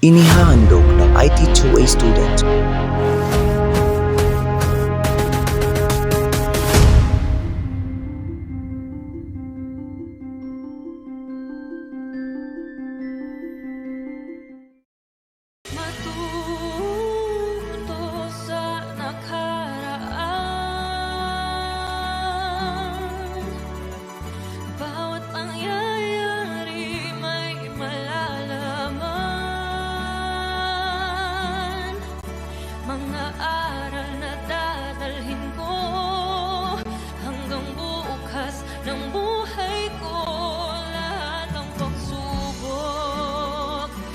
Inihahandog ng IT2A student. Matuto sa nakaraan, bawat pangyayari may malalaman. Mga aral na dadalhin ko hanggang bukas ng buhay ko. Lahat ng pagsubok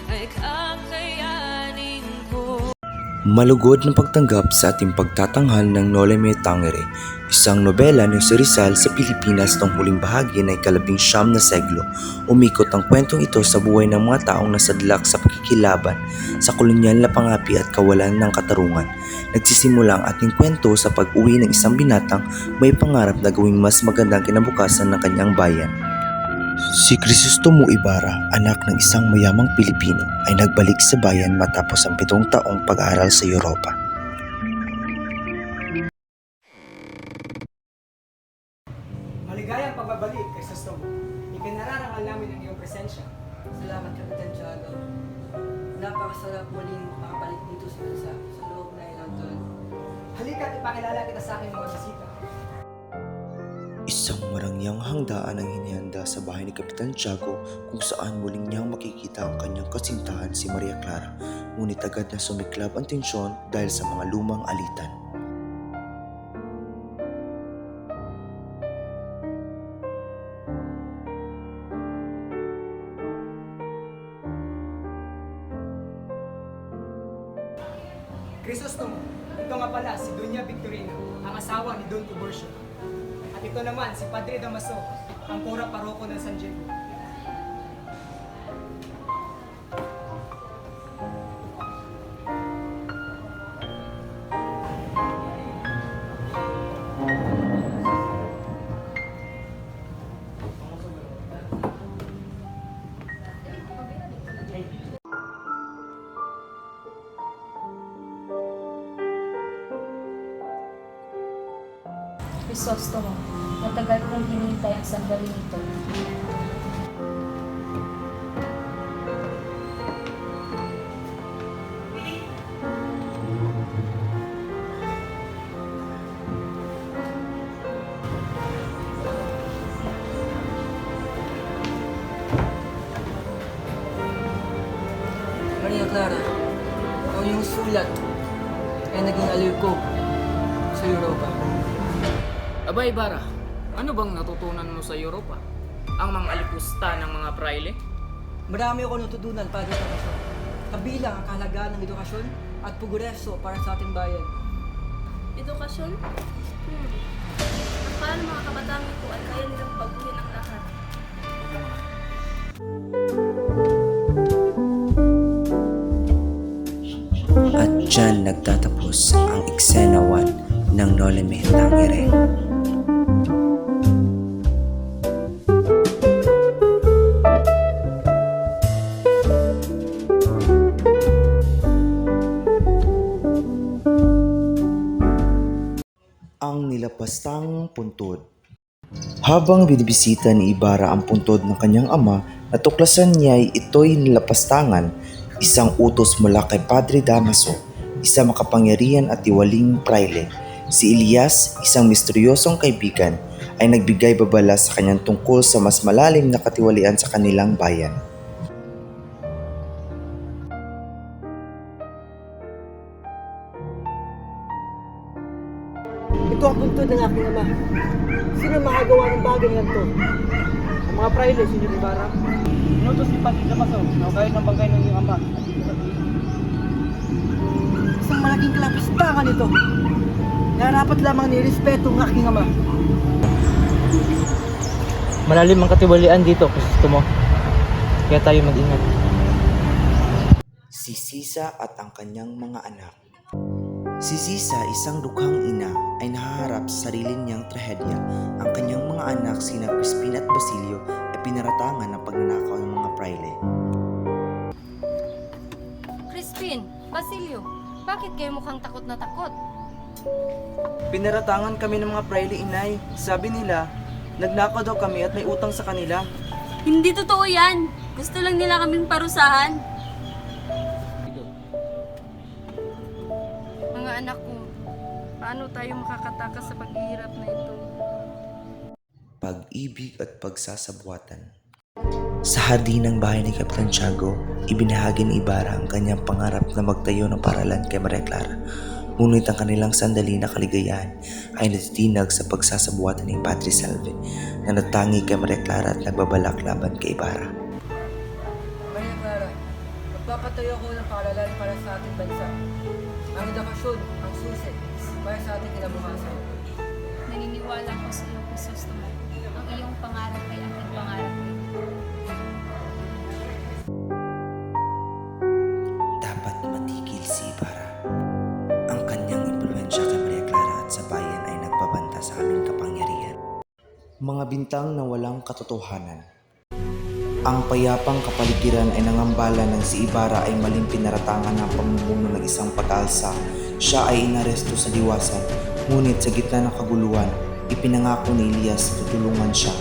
ay kakayanin ko. Malugod na pagtanggap sa ating pagtatanghal ng Noli Me Tangere, isang nobela ni Jose Rizal sa Pilipinas noong huling bahagi ng ika-19 na seglo. Umikot ang kwentong ito sa buhay ng mga taong nasadlak sa pakikilaban sa kolonyal na pangapi at kawalan ng katarungan. Nagsisimula ang ating kwento sa pag-uwi ng isang binatang may pangarap na gawing mas magandang kinabukasan ng kanyang bayan. Si Crisostomo Ibarra, anak ng isang mayamang Pilipino, ay nagbalik sa bayan matapos ang 7 taong pag-aaral sa Europa. Maligayang pagbabalik, Crisostomo. Ikinararangal namin ang iyong presensya. Salamat, Kapitan Tiago. Napakasarap muling makabalik dito sa bansa sa loob na ilang taon. Halika at ipakilala kita sa aking mga bisita. Isang marangyang handaan ang hinihanda sa bahay ni Kapitan Tiago kung saan muling niyang makikita ang kanyang kasintahan si Maria Clara. Ngunit agad na sumiklab ang tensyon dahil sa mga lumang alitan. Crisostomo, ito nga pala si Doña Victorina, ang asawa ni Don Tiburcio. At ito naman si Padre Damaso, ang pura paroko ng San Diego. Crisostomo, matagal kong hinintay ang sandali nito. Maria Clara, ang iyong sulat ay naging aliw ko sa Europa. Aba Ibarra, ano bang natutunan mo sa Europa? Ang mga alipusta ng mga praile? Marami ako natutunan, Padre Damaso. Kabilang ang kahalagaan ng edukasyon at progreso para sa ating bayan. Edukasyon? Akala ng mga kabataan ito ay kaya nilang baguhin ang lahat. At dyan nagtatapos ang eksena 1 ng Noli Me Tangere. Ang nilapastang puntod. Habang binibisita ni Ibarra ang puntod ng kanyang ama, natuklasan niya ay ito'y nilapastangan, isang utos mula kay Padre Damaso, isang makapangyarihan at tiwaling praile. Si Elias, isang misteryosong kaibigan, ay nagbigay babala sa kanyang tungkol sa mas malalim na katiwalian sa kanilang bayan. Ito ang puntod ng aking ama. Sino makagawa ng bagay na ito? Ang mga praile, Senyor Ibarra. Inutos ni Padre Damaso na ugayin ang bagay ng iyong ama at iyong sabihin. Isang malaking kalapastangan ito. Narapat lamang nirespeto ng aking ama. Malalim ang katiwalian dito, Crisostomo. Kaya tayo mag-ingat. Si Sisa at ang kanyang mga anak. Si Sisa, isang dukhang ina, ay nahaharap sa sarili niyang trahedya. Ang kanyang mga anak, sina Crispin at Basilio, ay pinaratangan ng pagnanakaw ng mga praile. Basilio, bakit kayo mukhang takot na takot? Pinaratangan kami ng mga praile, inay. Sabi nila, nagnakaw daw kami at may utang sa kanila. Hindi totoo yan. Gusto lang nila kaming parusahan. Mga anak ko, paano tayo makakatakas sa paghihirap na ito? Pag-ibig at pagsasabuatan. Sa hardin ng bahay ni Kapitan Tiago, ibinahagi ni Ibarra ang kanyang pangarap na magtayo ng paralan kay Maria Clara. Ngunit ang kanilang sandali na kaligayahan ay natitinag sa pagsasabuatan ni Padre Salve na natangi kay Maria Clara at nagbabalak laban kay Ibarra. Maria Clara, magpapatayo ako ng paaralan para sa ating bansa. Ang edukasyon, ang susi, para sa ating kinabukasan. Naniniwala ko sa iyo, Crisostomo. Ang iyong pangarap ay aking pangarap din. Dapat matigil si Ibarra. Ang kanyang impluensya kay Maria Clara at sa bayan ay nagbabanta sa aming kapangyarihan. Mga bintang na walang katotohanan. Ang payapang kapaligiran ay nangambala ng si Ibarra ay maling pinaratangan ng pamumuno ng isang pag-alsa. Siya ay inaresto sa diwasan, ngunit sa gitna ng kaguluhan, ipinangako ni Elias na tutulungan siya.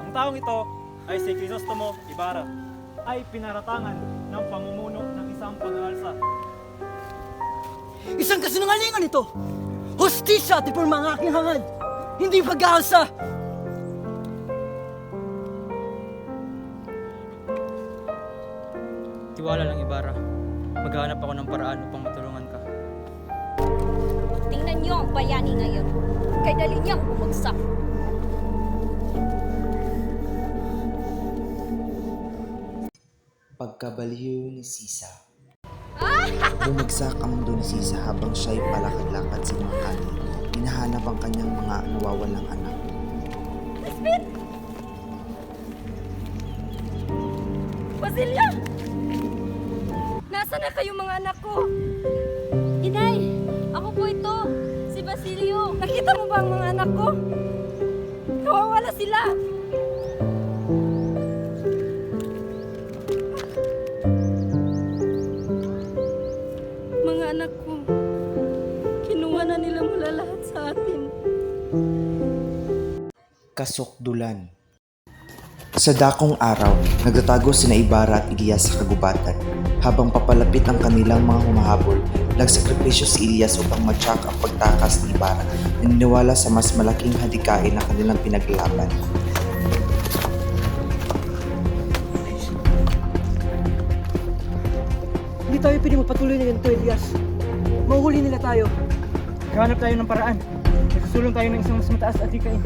Ang taong ito ay si Crisostomo Ibarra, ay pinaratangan ng pamumuno ng isang pag-aalsa. Isang kasinungalingan ito! Hustisya at ipon mga aking hangad! Hindi pag-aalsa! Tiwala lang, Ibarra. Maghahanap ako ng paraan upang matulungan ka. Tingnan niyo ang bayani ngayon. Kay dali niyang bumagsak. Pagkabaliw ni Sisa. Bumagsak ang mundo ni Sisa habang siya'y palakad-lakad sa mga kalye. Hinahanap ang kanyang mga nawawalang anak. Basilio! Nasaan na kayo mga anak ko? Inay, ako po ito, si Basilio. Nakita mo ba ang mga anak ko? Nawawala sila. Mga anak ko, kinuha na nila mula lahat sa atin. Kasukdulan. Sa dakong araw, nagtatago sina Ibarra at Elias sa kagubatan. Habang papalapit ang kanilang mga humahabol, nagsakripisyo si Elias upang matyak ang pagtakas ni Ibarra. Naniniwala sa mas malaking hadikain na kanilang pinaglalaban. Hindi tayo pwede magpatuloy na ganito, Elias. Mahuhuli nila tayo. Hanap tayo ng paraan. Nagsusulong tayo ng isang mas mataas at hikain.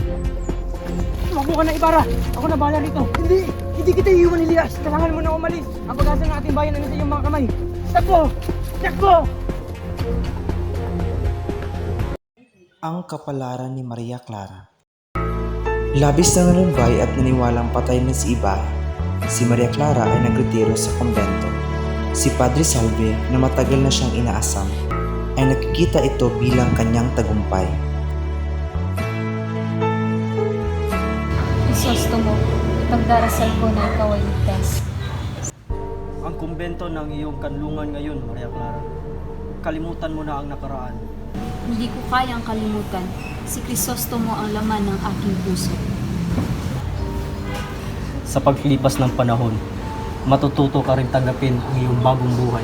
Tumakbo ka na, Ibarra! Ako na bahala rito! Hindi! Hindi kita iiwan, Elias! Kailangan mo na umalis! Ang pag-asa ng ating bayan ay nasa iyong mga kamay! Takbo! Takbo! Ang kapalaran ni Maria Clara. Labis na nalumbay at naniwalang patay na si Ibarra. Si Maria Clara ay nagretiro sa kumbento. Si Padre Salve, na matagal na siyang inaasam, ay nakikita ito bilang kanyang tagumpay. Crisostomo, ipagdarasal ko na ikaw ay ligtas. Ang kumbento ng iyong kanlungan ngayon, Maria Clara. Kalimutan mo na ang nakaraan. Hindi ko kayang kalimutan. Si Crisostomo ang laman ng aking puso. Sa paglipas ng panahon, matututo ka rin tanggapin ang iyong bagong buhay.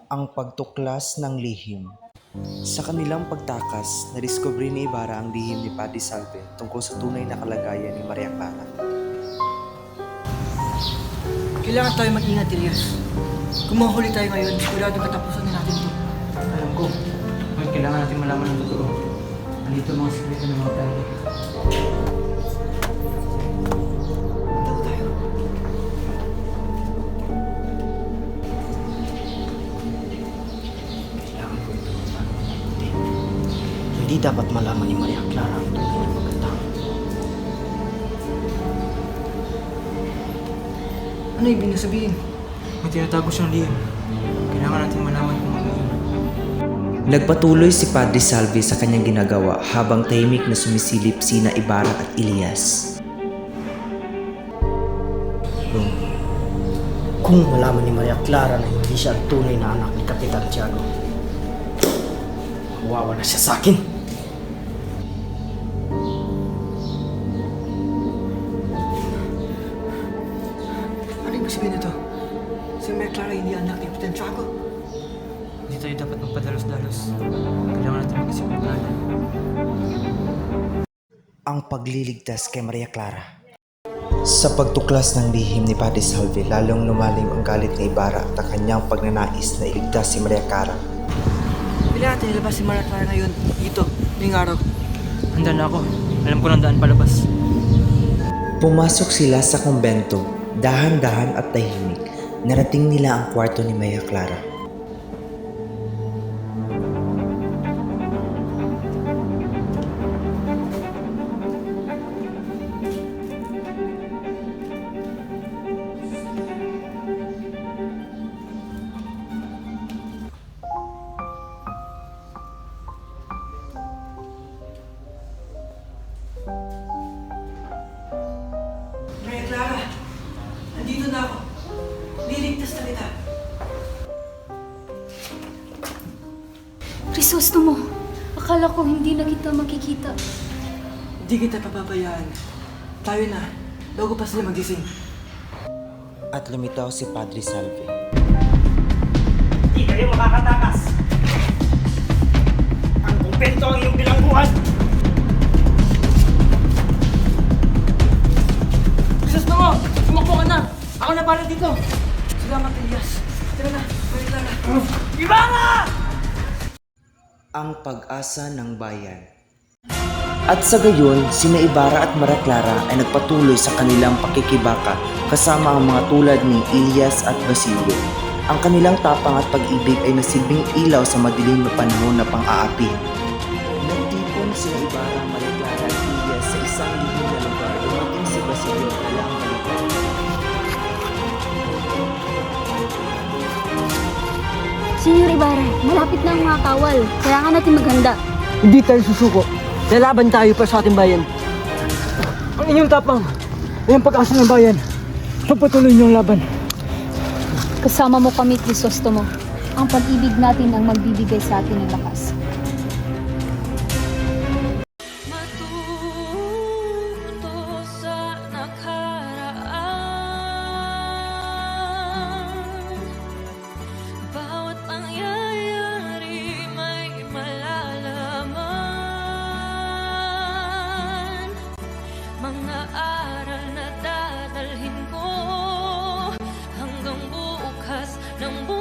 Ang pagtuklas ng lihim. Sa kanilang pagtakas, nadiskubre ni Ibarra ang lihim ni Padre Salve tungkol sa tunay na kalagayan ni Maria Clara. Kailangan tayo mag-ingat, Elias. Kung mahuli tayo ngayon, siguradong katapusan na natin ito. Alam ko, may kailangan natin malaman ng totoo. Nandito ang mga sikreto ng mga tayo. Dito tayo. Kailangan ko ito mabuti. Hindi dapat malaman ni Maria Clara ang tunay na pagkatao. Ano ibig sabihin? May tinatago siyang lihim. Kailangan natin malaman kung ano yun. Nagpatuloy si Padre Salvi sa kanyang ginagawa habang tahimik na sumisilip sina Ibarra at Elias. Kung malaman ni Maria Clara na hindi siya ang tunay na anak ni Kapitan Tiago, mawawa na siya sa akin. Ano ibig sabihin nito? Si Maria Clara hindi anak ni Kapitan Tiago. Hindi tayo dapat magpadalos-dalos. Kailangan natin mag-isip ng plano. Ang pagliligtas kay Maria Clara. Sa pagtuklas ng lihim ni Padre Salvi, lalong lumalim ang galit ni Ibarra at ang kanyang pagnanais na iligtas si Maria Clara. Pili natin ilabas si Maria Clara ngayon, dito, ngayong araw. Handa na ako. Alam ko ng daan palabas. Pumasok sila sa kumbento, dahan-dahan at tahimik. Narating nila ang kwarto ni Maria Clara. Maria Clara, nandito na ako. Liligtas na kita. Crisostomo, akala ko hindi na kita makikita. Hindi kita papabayaan. Tayo na, bago pa sila magising. At lumitaw si Padre Salvi. Hindi kayo makakatakas! Ang kumpento ang iyong bilangguan! Crisostomo, sumakbo ka na! Ako na para dito! Salamat, Elias. Tara na, Maria Clara. Ibarra! Ang pag-asa ng bayan. At sa gayon, sina Ibarra at Maria Clara ay nagpatuloy sa kanilang pakikibaka kasama ang mga tulad ni Elias at Basilio. Ang kanilang tapang at pag-ibig ay nasilbing ilaw sa madilim na panahon na pang-aapi. Nagtipon sina Ibarra, Maria Clara at Elias sa isang lihim na lugar dumating si Basilio at dala ang balita. Senyor Ibarra, malapit na ang mga kawal. Kailangan natin maghanda. Hindi tayo susuko. Lalaban tayo pa sa ating bayan. Ang inyong tapang ay ang pag-asa ng bayan. Pagpatuloy niyong laban. Kasama mo kami, Crisostomo. Ang pag-ibig natin ang magbibigay sa atin ng lakas. Matuto sa nakaraan. Bawat pangyayari may malalaman. Mga aral na dadalhin ko hanggang bukas ng buhay.